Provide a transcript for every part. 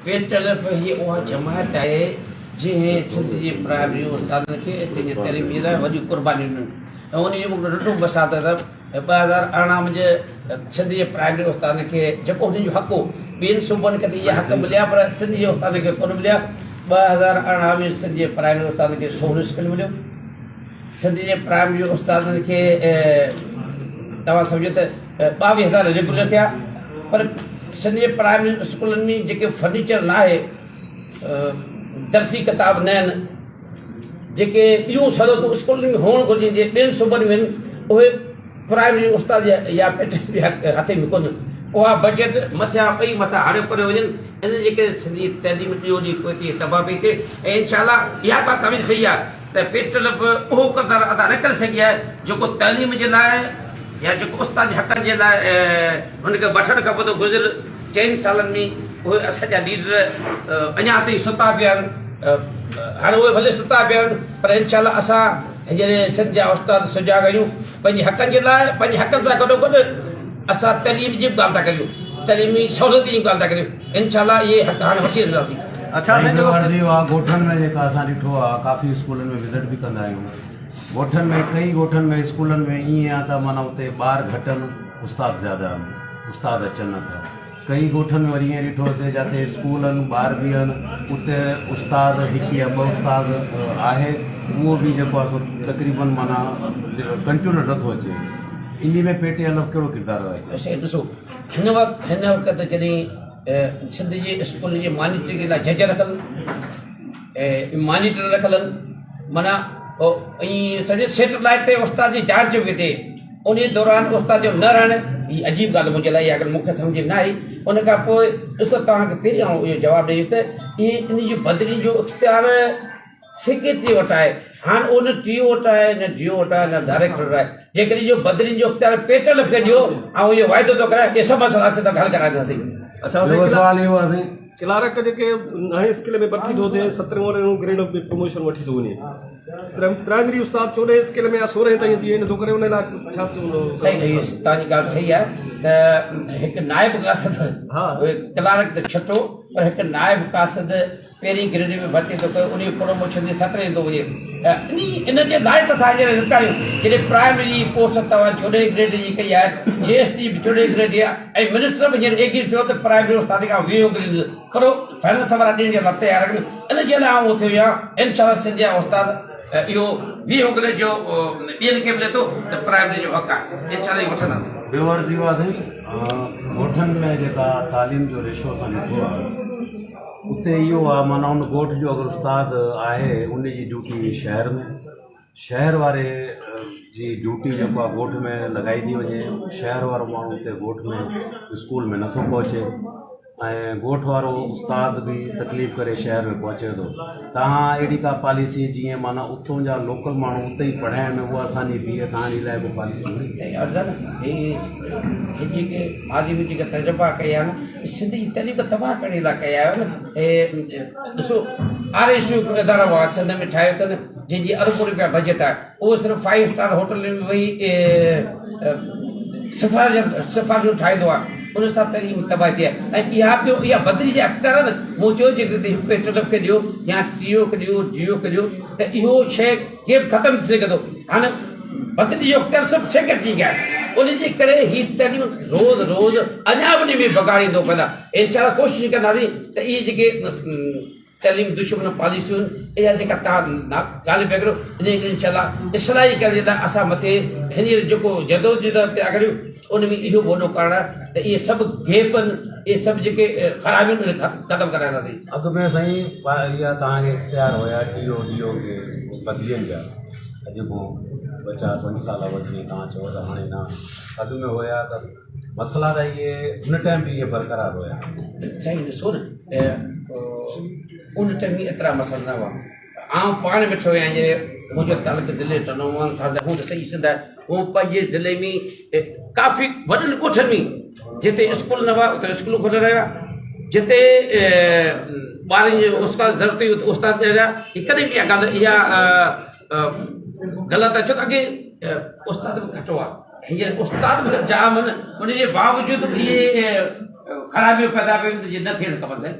पेटलफ ही उहा जमात आहे जंहिं सिंध जे प्राइमरी उस्तादनि खे सिंध तइलीम जे लाइ वॾियूं कुर्बानियूं ॾिनियूं ऐं उन जो मूंखे ॾिठो बसात अथव 2018 मुंहिंजे सिंध जे प्राइमरी उस्तादनि खे जेको हुननि जो हक़ हो ॿियनि सूबनि खे त इहा हक़ मिलिया पर सिंध जे उस्तादनि खे कोन मिलिया 2018 में सिंध जे प्राइमरी उस्तादनि खे 16 स्कूल मिलियो सिंध जे प्राइमरी उस्तादनि खे तव्हां सम्झो त 22,000 रेगुलर थिया पर सिंध जे प्राइमरी स्कूलनि में जेके फर्नीचर न आहे दर्सी किताब न आहिनि जेके ॿियूं सहूलियतूं स्कूलनि में हुअणु घुरिजे जे ॿियनि सूबनि में उहे प्राइमरी उस्ताद या हथ में कोन उहा बजट मथियां ॿई मथां हाणे करे वञनि इन जेके सिंधी तइलीम ॾियो जी कोई थी तबाह पई थिए ऐं इनशाला इहा ॻाल्हि तव्हांजी सही आहे त पेटलफ उहो किरदारु अदा न करे सघी आहे जेको तइलीम जे लाइ या जेको उस्ताद जे हक़नि जे लाइ हुनखे वठणु खपे थो गुज़िरियल 4 सालनि में उहे असांजा लीडर अञा ताईं सुता पिया आहिनि हाणे उहे भले सुता पिया आहिनि पर इनशाला असां हींअर सिंध जा उस्ताद सुजाॻ आहियूं पंहिंजे हक़नि जे लाइ पंहिंजे हक़नि सां गॾोगॾु असां तइलीम जी बि ॻाल्हि था करियूं तइलीमी सहूलियत जी ॻाल्हि था करियूं इनशाला इहे हक़ हाणे वठी वेंदासीं अच्छा ॻोठनि में जेका असां ॾिठो आहे काफ़ी स्कूलनि में विज़िट बि कंदा आहियूं ॻोठनि में कई ॻोठनि में स्कूलनि में ईअं आहे त माना उते ॿार घटि आहिनि उस्ताद ज़्यादा आहिनि उस्ताद अचनि नथा कई ॻोठनि में वरी ईअं ॾिठोसीं जिते स्कूल आहिनि ॿार बि आहिनि उते उस्ताद हिकु या ॿ उस्ताद आहे उहो बि जेको आहे सो तक़रीबन माना कंटिन्यू नथो अचे इन में पेटलफ कहिड़ो किरदारु आहे ॾिसो हिन वक़्तु जॾहिं सिंध जे स्कूल जे मॉनिटरिंग जे लाइ जज रखनि ऐं मॉनिटर रखियल आहिनि माना ऐं सॼे सेटेलाइट ते उस्ताद जी जांच बि थिए उन दौरान उस्ताद जो न रहणु हीअ अजीब ॻाल्हि मुंहिंजे लाइ अगरि मूंखे सम्झ में न आई उन खां पोइ ॾिसो तव्हांखे पहिरियों इहो जवाबु ॾेईसि त इहे इन जी बदिली जो इख़्तियार सेक्रेटरी वटि आहे हाणे उहो न टीओ वटि आहे न डीओ वटि आहे न डायरेक्टर वटि आहे जेकॾहिं इहो बदिली जो इख़्तियार पेटलफ खे ॾियो ऐं इहो वाइदो थो कराए इहे सभु मसइला असां हल कराईंदासीं अच्छा क्लार्क जेके नए स्किल में भर्ती थो थिए 17 ग्रेड में प्रमोशन वठी थो वञे प्राइमरी उस्ताद 14 स्किल में 16 ताईं अची वेंदो करे उन लाइ छा चवंदो सही तव्हांजी ॻाल्हि सही आहे त हिकु नाइब कासद क्लार्क त छठो पर हिकु नाइब कासद पहिरीं ग्रेड में भर्ती थो कयो उन प्रमोशन जे 17 थो वञे इन जे लाइ त असां हींअर निकिता आहियूं जॾहिं प्राइमरी पोस्ट तव्हां 14 ग्रेड जी कई आहे GST बि 14 ग्रेड जी आहे ऐं मिनिस्टर बि हींअर एग्री थियो त प्राइमरी उस्ताद खां 20 ग्रेड पर फाइनेंस वारा ॾियण जे लाइ तयारु आहिनि इन जे लाइ उहो थियो आहे इनशाला सिंध जा उस्ताद इहो 20 ग्रेड जो ॿियनि खे मिले थो त प्राइमरी जो हक़ आहे इनशाला इहो वठंदासीं ॿियो अर्ज़ु इहो आहे साईं ॻोठनि में जेका तालीम जो रेशो असां ॾिठो आहे उते इहो आहे माना उन ॻोठ जो अगरि उस्ताद आहे उन जी ड्यूटी शहर वारे जी ड्यूटी जेको आहे ॻोठ में लॻाई थी वञे शहर वारो माण्हू उते ॻोठ में स्कूल में नथो पहुचे ऐं ॻोठ वारो उस्ताद बि तकलीफ़ करे शहर में पहुचे थो तव्हां अहिड़ी का पॉलिसी जीअं माना उतां जा लोकल माण्हू उते ई पढ़ाइण उहा असांजी बीह कहाणी लाइ बि पॉलिसी जेके माजी बि जेके तजुर्बा कया आहिनि सिंधी तइलीम तबाह करण लाइ कया आहिनि ऐं ॾिसो RSU इदारा हुआ सिंध में ठाहियो अथनि जंहिंजी अरबों रुपया बजट आहे उहो सिर्फ़ु 5 स्टार होटल में वेही सिफ़ारिशूं ठाहींदो आहे उन सां तइलीम तबाह थी आहे ऐं इहा बदिली जा अख़्तियार आहे न मूं चयो जेकॾहिं पेटलफ खे ॾियो या टीओ खे ॾियो डीओ खे ॾियो त इहो शइ केरु ख़तमु थी सघे थो हाणे बदिली जो अख़्तियार सभु सेक्रेटरी खे आहे उनजे करे हीअ तइलीम रोज़ अञा उन में बगाड़ींदो पैदा इनशाला कोशिशि कंदासीं त इहे जेके तइलीम दुश्मन पॉलिसियूं आहिनि इहा जेका तव्हां ॻाल्हि पिया करियो इन इनशाला इस्लाही करण जे लाइ असां मथे हींअर जेको जदोजहद पिया करियूं उन में इहो वॾो कारण आहे त इहे सभु गैप आहिनि इहे सभु जेके ख़राबियूं आहिनि ख़तमु कराईंदासीं अॻु में साईं इहा तव्हांखे इख़्तियार हुया टीओ डीओ खे बदिलियुनि जा अॼु पोइ 4-5 साल वठी तव्हां चओ त हाणे न अॻु में हुया त मसइला त इहे हुन टाइम बि इहे बरक़रार हुया साईं ॾिसो न उन टाइम में एतिरा मसइला न हुआ आउं पाण वेठो आहियां जे मुंहिंजो तालुक ज़िले टनोवन खां हू त सही सिंध आहे हू पंहिंजे ज़िले में काफ़ी वॾनि ॻोठनि में जिते स्कूल न हुआ उते स्कूल खोले रहिया जिते ॿारनि जो उस्ताद ज़रूरत हुई उते उस्ताद रहिया कॾहिं बि इहा ॻाल्हि इहा ग़लति आहे छो त अॻे उस्ताद बि घटि हुआ हींअर उस्ताद बि जाम आहिनि उनजे बावजूदि इहे ख़राबियूं पैदा कयूं न थियणु खपनि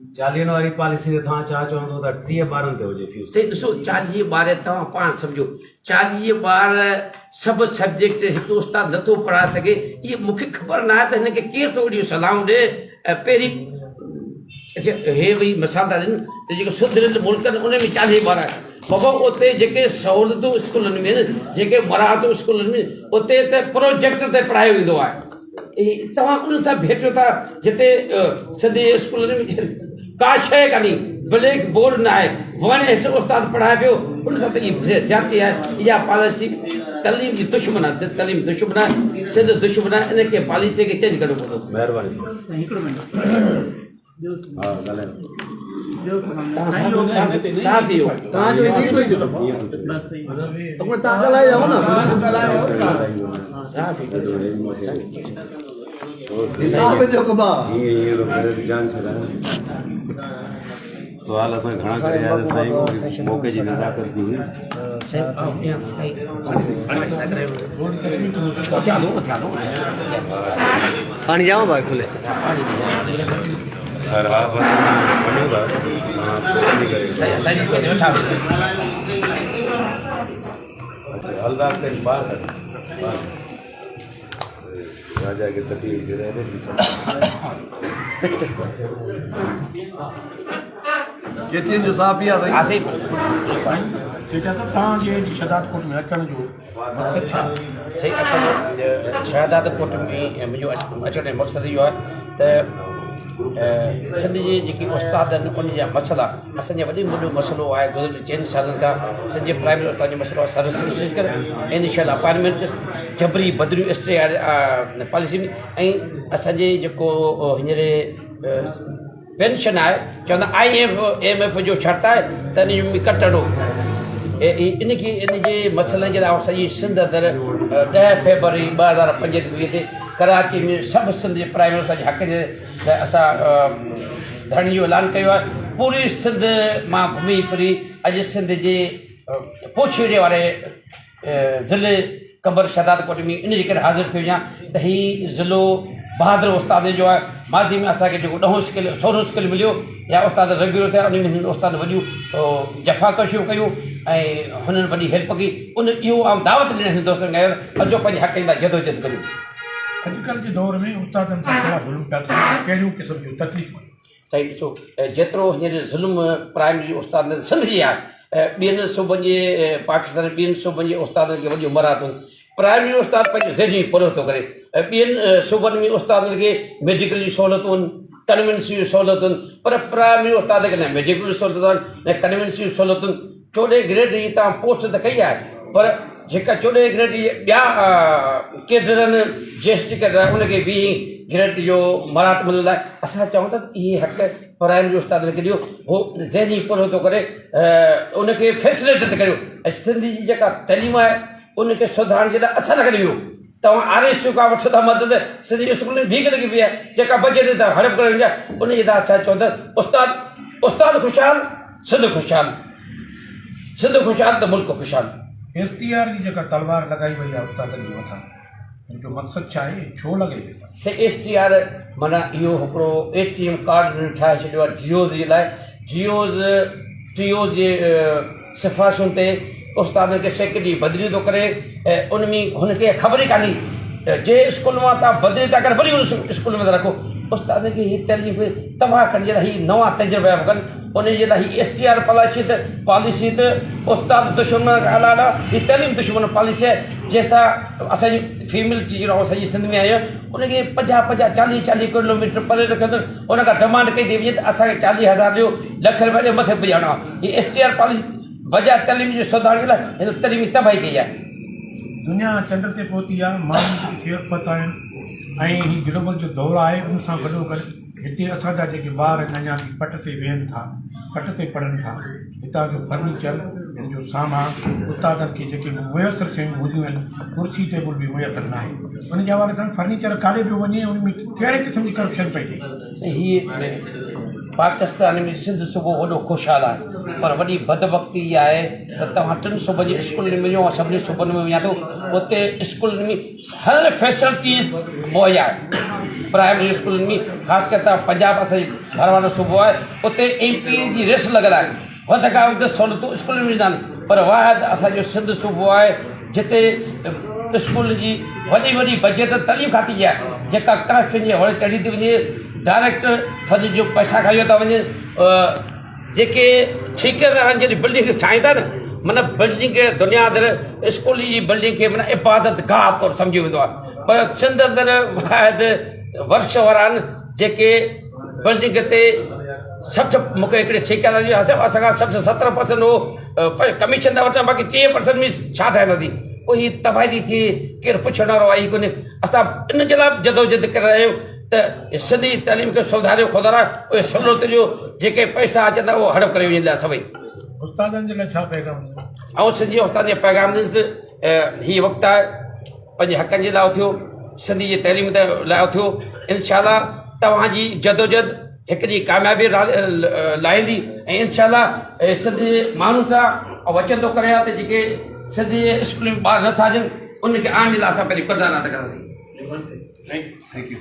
चालीहनि वारी पॉलिसी ते तव्हां छा चवंदो त 30 ॿारनि ते हुजे फीस? साईं ॾिसो 40 ॿार तव्हां पाण सम्झो 40 ॿार सभु सब्जेक्ट हिकु उस्तादु नथो पढ़ाए सघे, इहे मूंखे ख़बर न आहे त हिनखे केरु थो अहिड़ियूं सलाहूं ॾिए। पहिरीं हे भई मिसाल था ॾियनि त जेके सुधरियल मुल्क आहिनि उन में 40 ॿार आहिनि बाबा, उते जेके सहूलियतूं स्कूलनि में आहिनि, जेके मराहतूं स्कूलनि में, उते त प्रोजेक्ट ते पढ़ायो वेंदो आहे। तव्हां उन सां भेटियो था जिते सॼे स्कूलनि में का शइ कान्हे, ब्लैक बोर्ड न आहे, वण हेठि उस्तादु पढ़ाए पियो, उन सां त इहा ज़्यादती आहे। इहा पॉलिसी तलीम जी दुश्मन आहे, तलीम दुश्मन आहे, सिंध दुश्मन आहे, इनखे पॉलिसीअ खे चेंज करणो पवंदो। महिरबानी। हा साफ़ इहो सवाल असां घणा करे आया साईं, मौक़े जी नज़ाकत थी हुई। पानी जाओ भाई खुले सर हा बस वञो था अच्छा हलदार ते ॿार राजा के तटी जेतिरनि जो साफ़ इहा हा साईं जेका त तव्हांजे शहादत कोट में अचण जो मक़सदु छा? सही असांजो शहादत कोट में मुंहिंजो अचण जो मक़सदु इहो आहे त सिंध जी जेकी उस्ताद आहिनि उन जा मसइला, असांजो वॾो वॾो मसइलो आहे गुज़िरियल 4 सालनि खां सॼे प्राइमरी उस्ताद जो मसइलो आहे सर्विस रिस्ट्रिक्शन, इनिशियल अपॉइंटमेंट, जबरी बदिलियूं स्टे पॉलिसी में, ऐं असांजे जेको हींअर पेंशन आहे चवंदा IMF जो शर्त आहे त इन जो कटणो, इनखे इन जे मसइलनि जे लाइ सॼी सिंध अंदरि 10 फरवरी 2025 ते कराची में सभु सिंध जे प्राइमरी उस्ताद जे हक़ जे लाइ असां धरणे जो ऐलान कयो आहे। पूरी सिंध मां घुमी फिरी अॼु सिंध जे पोछेड़े वारे ज़िले कबर शहादत कोट में इन जे करे हाज़िर थी वञा त हीउ ज़िलो बहादुर उस्ताद जो आहे। माज़ी में असांखे जेको 10 स्किल 16 स्किल मिलियो या उस्ताद रेग्यूलर थिया, उन में हिन उस्ताद वॾियूं जफ़ाकशियूं कयूं ऐं हुननि वॾी हेल्प कई। उन इहो आउं दावत ॾियण हिन दोस्तनि खे अचो पंहिंजे हक़ लाइ जदोजहद करियूं। अॼुकल्ह जे दौर में उस्तादनि सां कहिड़ा ज़ुल्म पिया थियनि, कहिड़ियूं क़िस्म जूं तकलीफ़ूं? साईं ॾिसो जेतिरो हींअर ज़ुल्म प्राइमरी उस्ताद सिंध जी आहे, ॿियनि सूबनि जे पाकिस्तान ॿियनि सूबनि जे उस्तादनि खे वॾियूं मराहतूं, प्राइमरी उस्ताद पंहिंजो ज़हनी पूरो थो करे। ॿियनि सूबनि में उस्तादनि खे मेडिकल जी सहूलियतूं आहिनि, कन्वेंस जूं सहूलियतूं आहिनि, पर प्राइमरी उस्ताद खे न मेडिकल जी सहूलियतूं आहिनि न कन्वेंस जूं सहूलियतूं। 14 ग्रेड जी तव्हां पोस्ट त कई आहे, पर जेका 14 ग्रेड जी ॿिया केतिरनि GST करे उनखे 20 ग्रेड जो मराहत मिलंद आहे। असां चऊं था त इहे हक़ प्राइमरी उस्तादनि खे ॾियो, उहो ज़हनी पूरो थो करे, उनखे फैसिलिटेट करियो। ऐं सिंध जी जेका तइलीम आहे उनखे सुधारण जे लाइ असां लॻल वियो। तव्हां RSU खां वठो था मदद, सिंधी स्कूल में भीख लॻी पई आहे, जेका बजट था हड़प करे विया, उनजे लाइ असां चवंदा उस्ताद ख़ुशहाल, सिंध ख़ुशहाल, सिंध ख़ुशहाल त मुल्क ख़ुशहाल। STR जी जेका तलवार लॻाई वई आहे उस्तादनि जे मथां, हिन जो मक़सदु छा आहे, छो लॻे वई आहे? STR माना इहो हिकिड़ो ATM कार्ड ठाहे छॾियो आहे जियोज़ जे लाइ। जियोज़ जे सिफ़ारिशुनि ते उस्तादनि खे सेक्रेटरी बदिली थो करे, ऐं उन में हुनखे ख़बर ई कान्हे जे स्कूल मां तव्हां बदिली था करे वरी उन स्कूल में था रखो। उस्तादनि खे हीअ तइलीम तबाह करण जे लाइ हीअ नवां तजुर्बा कनि, उन जे लाइ हीअ STR पॉलिसी त उस्ताद दुश्मन अलावा हीअ तइलीम दुश्मन पॉलिसी आहे, जंहिंसां असांजी फीमेल टीचर सॼी सिंध में आई आहे उनखे 50 40 किलोमीटर परे रखियो अथनि। उन खां डिमांड कई थी वञे त असांखे 40,000 ॾियो, लख रुपया ॾियो, मथे पुॼाइणो आहे। हीअ STR पॉलिसी बजाय तइलीम जी सुधारण जे लाइ हिन तइलीमी तबाही कई आहे। दुनिया चंड ते पहुती आहे, माण्हुनि खे थियत आहिनि ऐं हीउ ग्लोबल जो दौरु आहे, उन सां गॾो गॾु हिते असांजा जेके ॿार अञा बि पट ते वेहनि था, पट ते पढ़नि था, हितां जो फर्नीचर, हिन जो सामान उस्तादनि खे जेके मुयसरु शयूं हूंदियूं आहिनि, कुर्सी टेबल बि मुयसरु न आहे। उन जे हवाले सां फर्नीचर काॾे पियो वञे, उन में कहिड़े क़िस्म जी करप्शन पई थिए। हीअ पाकिस्तान में सिंध सूबो वॾो ख़ुशहाल आहे, पर वॾी बदबख़्ती इहा आहे त तव्हां 3 सूबनि जे स्कूल में वञो, सभिनी सूबनि में वञा थो, उते स्कूल में हर फैसिलिटीज़ मुहैया आहे। प्राइमरी स्कूलनि में ख़ासि करे त पंजाब असांजी घर वारो सूबो आहे उते MP जी रेस लॻल आहे वधि खां वधि सहूलियतूं स्कूलनि में ॾींदा आहिनि पर वाहिद असांजो सिंध सूबो आहे जिते स्कूल जी वॾी वॾी बजट तॾहिं खाती आहे जेका करप्शन जे होड़े चढ़ी थी वञे डायरेक्ट फंड जो पैसा खाई था वञनि जेके ठेकेदारनि जॾहिं बिल्डिंग ठाहींदा न माना बिल्डिंग खे दुनियादर स्कूल जी बिल्डिंग खे माना इबादत गाह तौरु सम्झी वेंदो आहे पर सिंध अंदरि वाहिद वर्ष वारा आहिनि जेके बिल्डिंग ते 60 मूंखे हिकिड़े ठेकेदार जी असांखां 60-70% उहो कमीशन था वठनि बाक़ी 30% में छा ठाहींदासीं पोइ हीअ तबाही थी थिए केरु पुछण वारो आहे कोन्हे असां इन जे लाइ जदोजहद करे रहिया आहियूं त सिंधी तालीम खे सुधारियो खुदा उहे सहूलियत जो जेके पैसा अचनि था उहो हड़प करे वेंदा सभई उस्तादनि जे लाइ छा पैगाम ॾींदा? ऐं सिंधी उस्ताद जे पैगाम ॾिनसि हीअ वक़्तु आहे पंहिंजे हक़नि जे लाइ थियो सिंधी जी तइलीम लाइ थियो इनशाला तव्हांजी जदोजहद हिकिड़ी कामयाबी लाहींदी ऐं इनशाला सिंधी माण्हू सां वचन थो करे त जेके सिंधी स्कूल में ॿार नथा अचनि उनखे आणण जे लाइ असां पंहिंजी क़दर अदा कंदासीं। Thank U